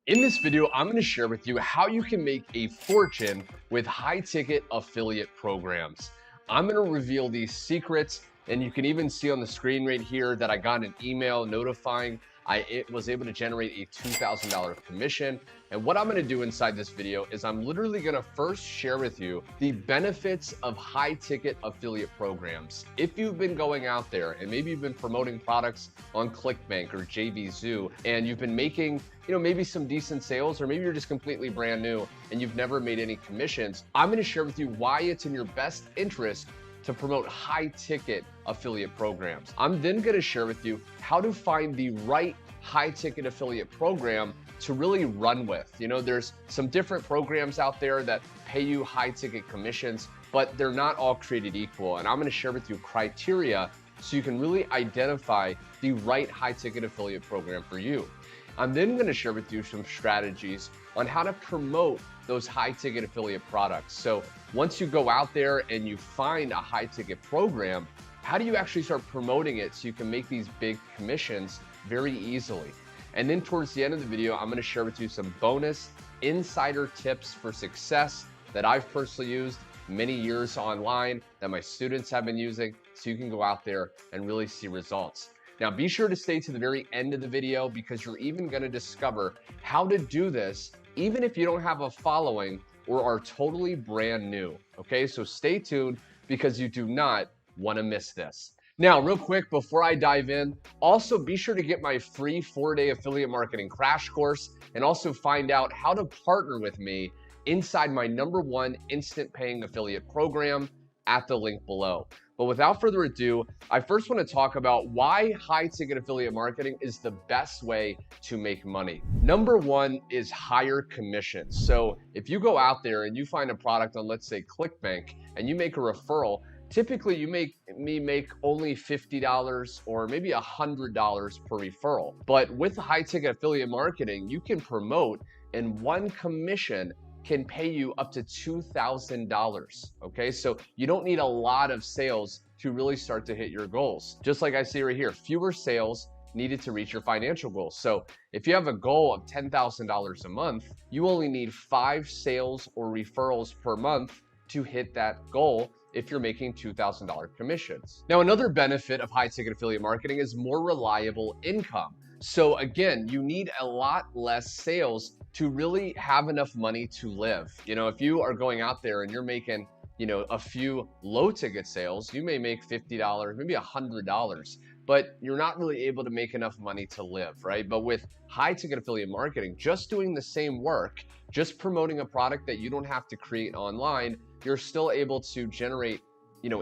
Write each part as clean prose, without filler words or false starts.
In this video, I'm going to share with you how you can make a fortune with high-ticket affiliate programs. I'm going to reveal these secrets, and you can even see on the screen right here that I got an email notifying I was able to generate a $2,000 commission. And what I'm going to do inside this video is I'm literally going to first share with you the benefits of high-ticket affiliate programs. If you've been going out there and maybe you've been promoting products on ClickBank or 𝐃𝐈𝐒𝐂𝐋𝐀 and you've been making maybe some decent sales, or maybe you're just completely brand new and you've never made any commissions, I'm going to share with you why it's in your best interest to promote high-ticket affiliate programs. I'm then going to share with you how to find the right high-ticket affiliate program to really run with. There's some different programs out there that pay you high-ticket commissions, but they're not all created equal. And I'm going to share with you criteria so you can really identify the right high-ticket affiliate program for you. I'm then going to share with you some strategies on how to promote those high-ticket affiliate products. So once you go out there and you find a high-ticket program, how do you actually start promoting it so you can make these big commissions very easily? And then towards the end of the video, I'm going to share with you some bonus insider tips for success that I've personally used many years online, that my students have been using, so you can go out there and really see results. Now, be sure to stay to the very end of the video because you're even going to discover how to do this even if you don't have a following or are totally brand new. Okay, so stay tuned because you do not want to miss this. Now, real quick, before I dive in, also be sure to get my free 4-day affiliate marketing crash course and also find out how to partner with me inside my #1 instant paying affiliate program at the link below. But without further ado, I first want to talk about why high-ticket affiliate marketing is the best way to make money. #1 is higher commissions. So if you go out there and you find a product on, let's say, ClickBank, and you make a referral, typically you make only $50 or maybe $100 per referral. But with high-ticket affiliate marketing, you can promote, and one commission can pay you up to $2,000. Okay, so you don't need a lot of sales to really start to hit your goals. Just like I see right here, fewer sales needed to reach your financial goals. So if you have a goal of $10,000 a month, you only need 5 sales or referrals per month to hit that goal if you're making $2,000 commissions. Now, another benefit of high-ticket affiliate marketing is more reliable income. So again, you need a lot less sales to really have enough money to live. If you are going out there and you're making, a few low ticket sales, you may make $50, maybe $100, but you're not really able to make enough money to live, right? But with high ticket affiliate marketing, just doing the same work, just promoting a product that you don't have to create online, you're still able to generate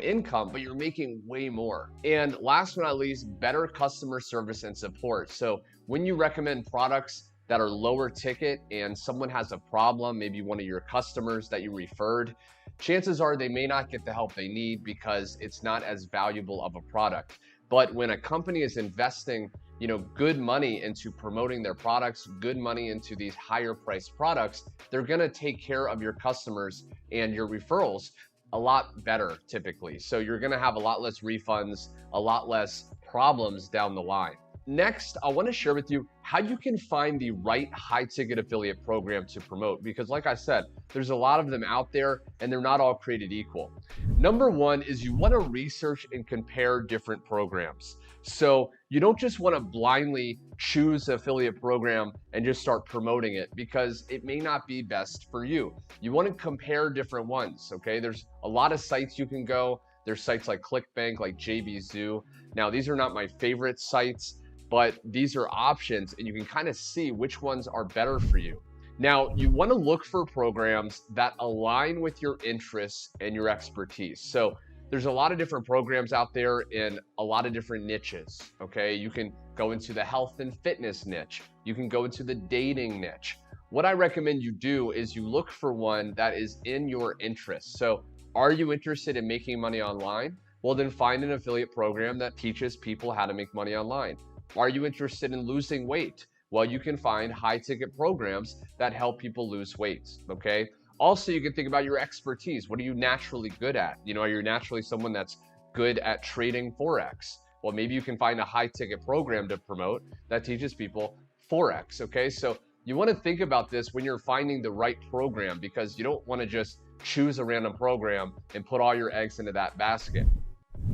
income, but you're making way more. And last but not least, better customer service and support. So when you recommend products that are lower ticket and someone has a problem, maybe one of your customers that you referred, chances are they may not get the help they need because it's not as valuable of a product. But when a company is investing, good money into promoting their products, good money into these higher priced products, they're gonna take care of your customers and your referrals a lot better typically. So you're gonna have a lot less refunds, a lot less problems down the line. Next, I want to share with you how you can find the right high-ticket affiliate program to promote, because like I said, there's a lot of them out there and they're not all created equal. #1 is you want to research and compare different programs. So you don't just want to blindly choose an affiliate program and just start promoting it because it may not be best for you. You want to compare different ones, okay? There's a lot of sites you can go. There's sites like ClickBank, like 𝐃𝐈𝐒𝐂𝐋𝐀. Now, these are not my favorite sites, but these are options and you can kind of see which ones are better for you. Now, you want to look for programs that align with your interests and your expertise. So there's a lot of different programs out there in a lot of different niches, okay? You can go into the health and fitness niche. You can go into the dating niche. What I recommend you do is you look for one that is in your interest. So are you interested in making money online? Well, then find an affiliate program that teaches people how to make money online. Are you interested in losing weight? Well, you can find high-ticket programs that help people lose weight, okay? Also, you can think about your expertise. What are you naturally good at? Are you naturally someone that's good at trading Forex? Well, maybe you can find a high-ticket program to promote that teaches people Forex, okay? So you want to think about this when you're finding the right program, because you don't want to just choose a random program and put all your eggs into that basket.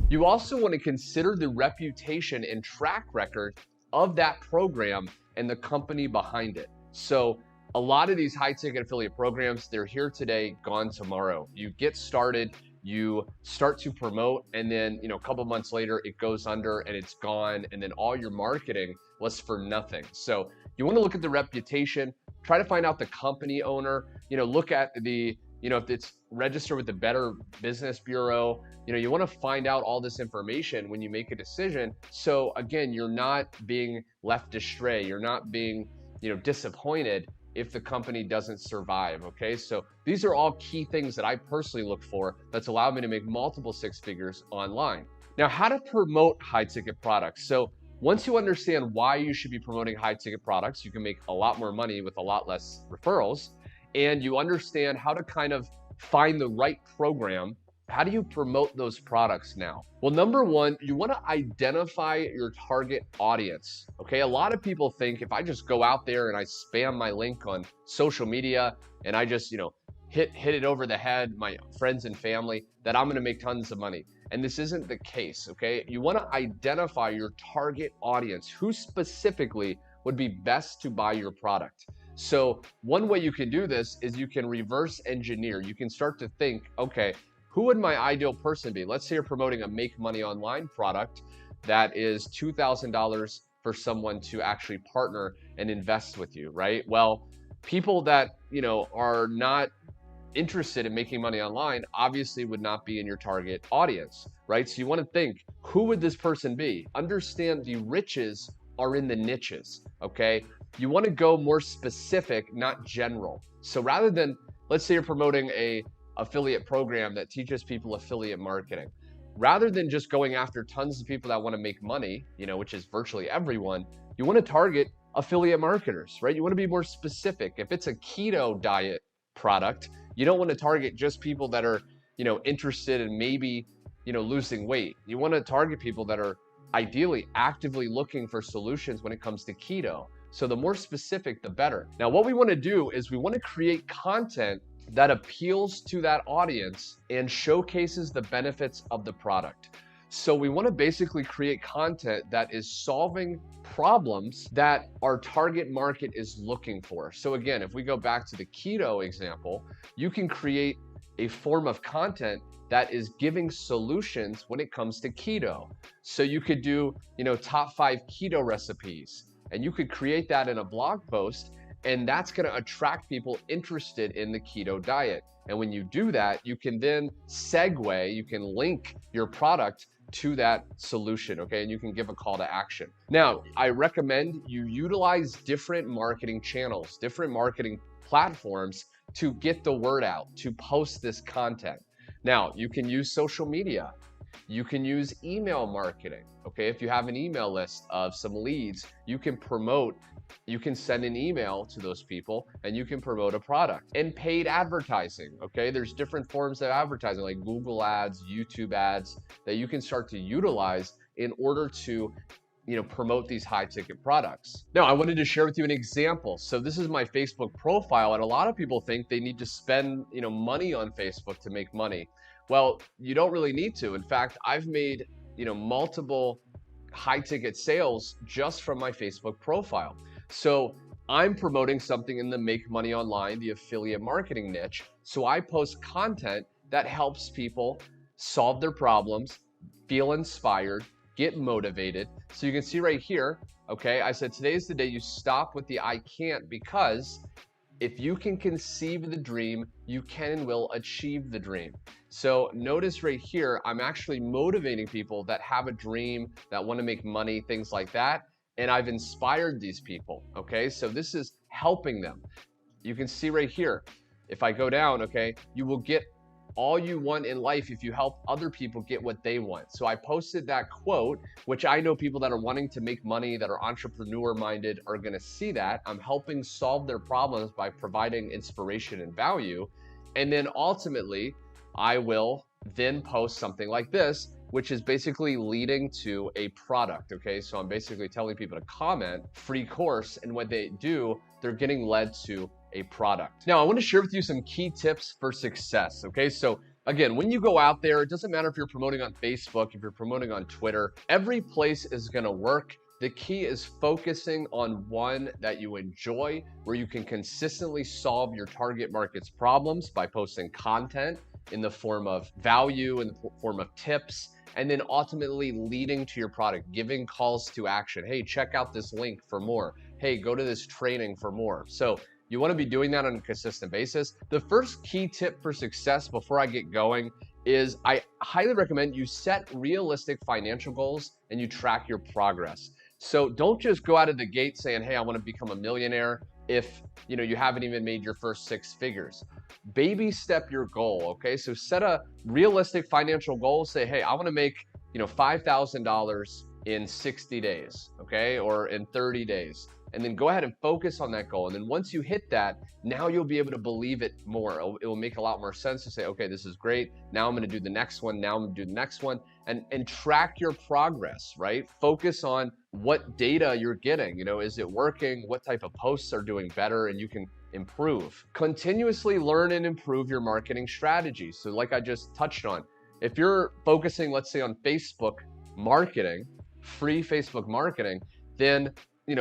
You also want to consider the reputation and track record of that program and the company behind it. So a lot of these high ticket affiliate programs, they're here today, gone tomorrow. You get started, you start to promote, and then a couple months later it goes under and it's gone, and then all your marketing was for nothing. So you want to look at the reputation, try to find out the company owner, look at the if it's registered with the Better Business Bureau, you want to find out all this information when you make a decision. So again, you're not being left astray. You're not being, disappointed if the company doesn't survive. Okay. So these are all key things that I personally look for that's allowed me to make multiple six figures online. Now, how to promote high ticket products. So once you understand why you should be promoting high ticket products, you can make a lot more money with a lot less referrals. And you understand how to kind of find the right program. How do you promote those products now? Well, number one, you want to identify your target audience. Okay, a lot of people think if I just go out there and I spam my link on social media and I just, hit it over the head, my friends and family, that I'm going to make tons of money. And this isn't the case. Okay, you want to identify your target audience. Who specifically would be best to buy your product? So one way you can do this is you can reverse engineer. You can start to think, okay, who would my ideal person be? Let's say you're promoting a make money online product that is $2,000 for someone to actually partner and invest with you, right? Well, people that, are not interested in making money online obviously would not be in your target audience, right? So you want to think, who would this person be? Understand the riches are in the niches, okay? You want to go more specific, not general. So rather than, let's say you're promoting a affiliate program that teaches people affiliate marketing, rather than just going after tons of people that want to make money, which is virtually everyone, you want to target affiliate marketers, right? You want to be more specific. If it's a keto diet product, you don't want to target just people that are, interested in maybe, losing weight. You want to target people that are ideally actively looking for solutions when it comes to keto. So the more specific, the better. Now, what we want to do is we want to create content that appeals to that audience and showcases the benefits of the product. So we want to basically create content that is solving problems that our target market is looking for. So again, if we go back to the keto example, you can create a form of content that is giving solutions when it comes to keto. So you could do, top 5 keto recipes, and you could create that in a blog post, and that's going to attract people interested in the keto diet. And when you do that, you can then segue, you can link your product to that solution, okay? And you can give a call to action. Now, I recommend you utilize different marketing channels, different marketing platforms to get the word out, to post this content. Now, you can use social media. You can use email marketing, okay? If you have an email list of some leads, you can send an email to those people and you can promote a product. And paid advertising, okay? There's different forms of advertising like Google ads, YouTube ads that you can start to utilize in order to promote these high ticket products. Now, I wanted to share with you an example. So this is my Facebook profile, and a lot of people think they need to spend money on Facebook to make money. Well, you don't really need to. In fact, I've made multiple high ticket sales just from my Facebook profile. So I'm promoting something in the make money online, the affiliate marketing niche. So I post content that helps people solve their problems, feel inspired, get motivated. So you can see right here, okay, I said today's the day you stop with the I can't, because if you can conceive the dream, you can and will achieve the dream. So notice right here, I'm actually motivating people that have a dream, that want to make money, things like that. And I've inspired these people, okay? So this is helping them. You can see right here, if I go down, okay, you will get all you want in life if you help other people get what they want. So I posted that quote, which I know people that are wanting to make money, that are entrepreneur minded, are gonna see that. I'm helping solve their problems by providing inspiration and value. And then ultimately, I will then post something like this, which is basically leading to a product, okay? So I'm basically telling people to comment, free course, and when they do, they're getting led to a product. Now, I want to share with you some key tips for success. Okay, so again, when you go out there, it doesn't matter if you're promoting on Facebook, if you're promoting on Twitter, every place is going to work. The key is focusing on one that you enjoy, where you can consistently solve your target market's problems by posting content in the form of value, in the form of tips, and then ultimately leading to your product, giving calls to action. Hey, check out this link for more. Hey, go to this training for more. So you want to be doing that on a consistent basis. The first key tip for success before I get going is I highly recommend you set realistic financial goals and you track your progress. So don't just go out of the gate saying, hey, I want to become a millionaire if you haven't even made your first 6 figures. Baby step your goal, okay? So set a realistic financial goal. Say, hey, I want to make $5,000 in 60 days, okay? Or in 30 days. And then go ahead and focus on that goal. And then once you hit that, now you'll be able to believe it more. It will make a lot more sense to say, okay, this is great. Now I'm going to do the next one. Now I'm going to do the next one, and track your progress, right? Focus on what data you're getting. Is it working? What type of posts are doing better? And you can improve. Continuously learn and improve your marketing strategy. So like I just touched on, if you're focusing, let's say, on Facebook marketing, free Facebook marketing, then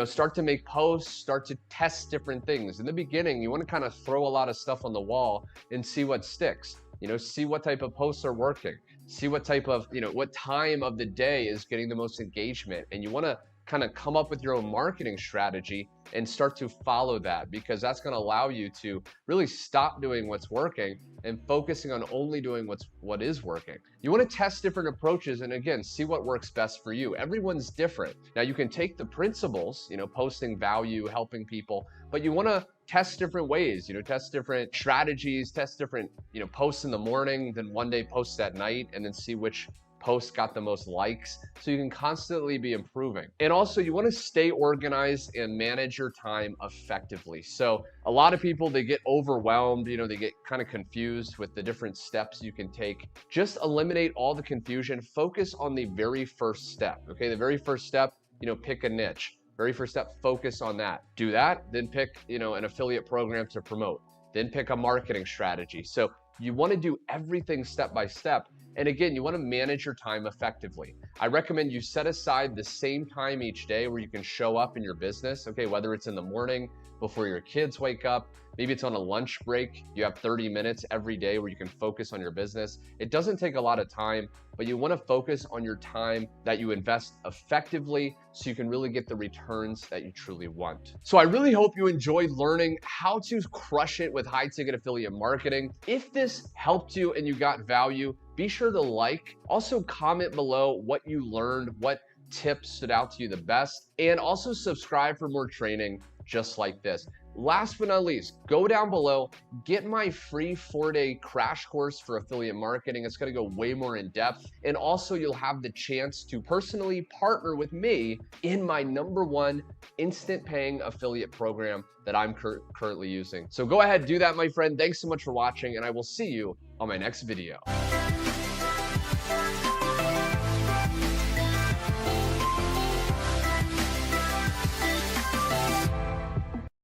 start to make posts, start to test different things. In the beginning, you want to kind of throw a lot of stuff on the wall and see what sticks. See what type of posts are working. See what type of, what time of the day is getting the most engagement. And you want to kind of come up with your own marketing strategy and start to follow that, because that's going to allow you to really stop doing what's working and focusing on only doing what is working. You want to test different approaches and again, see what works best for you. Everyone's different. Now you can take the principles, posting value, helping people, but you want to test different ways, test different strategies, test different, posts in the morning, then one day posts at night, and then see which post got the most likes, so you can constantly be improving. And also you want to stay organized and manage your time effectively. So a lot of people, they get overwhelmed, they get kind of confused with the different steps you can take. Just eliminate all the confusion. Focus on the very first step, okay? The very first step, pick a niche. Very first step, focus on that. Do that, then pick, an affiliate program to promote. Then pick a marketing strategy. So you want to do everything step by step. And again, you want to manage your time effectively. I recommend you set aside the same time each day where you can show up in your business, okay? Whether it's in the morning before your kids wake up, maybe it's on a lunch break. You have 30 minutes every day where you can focus on your business. It doesn't take a lot of time, but you want to focus on your time that you invest effectively so you can really get the returns that you truly want. So I really hope you enjoyed learning how to crush it with high ticket affiliate marketing. If this helped you and you got value, be sure to like. Also comment below what you learned, what tips stood out to you the best, and also subscribe for more training just like this. Last but not least, go down below, get my free 4-day crash course for affiliate marketing. It's going to go way more in depth. And also you'll have the chance to personally partner with me in my #1 instant paying affiliate program that I'm currently using. So go ahead, do that, my friend. Thanks so much for watching, and I will see you on my next video.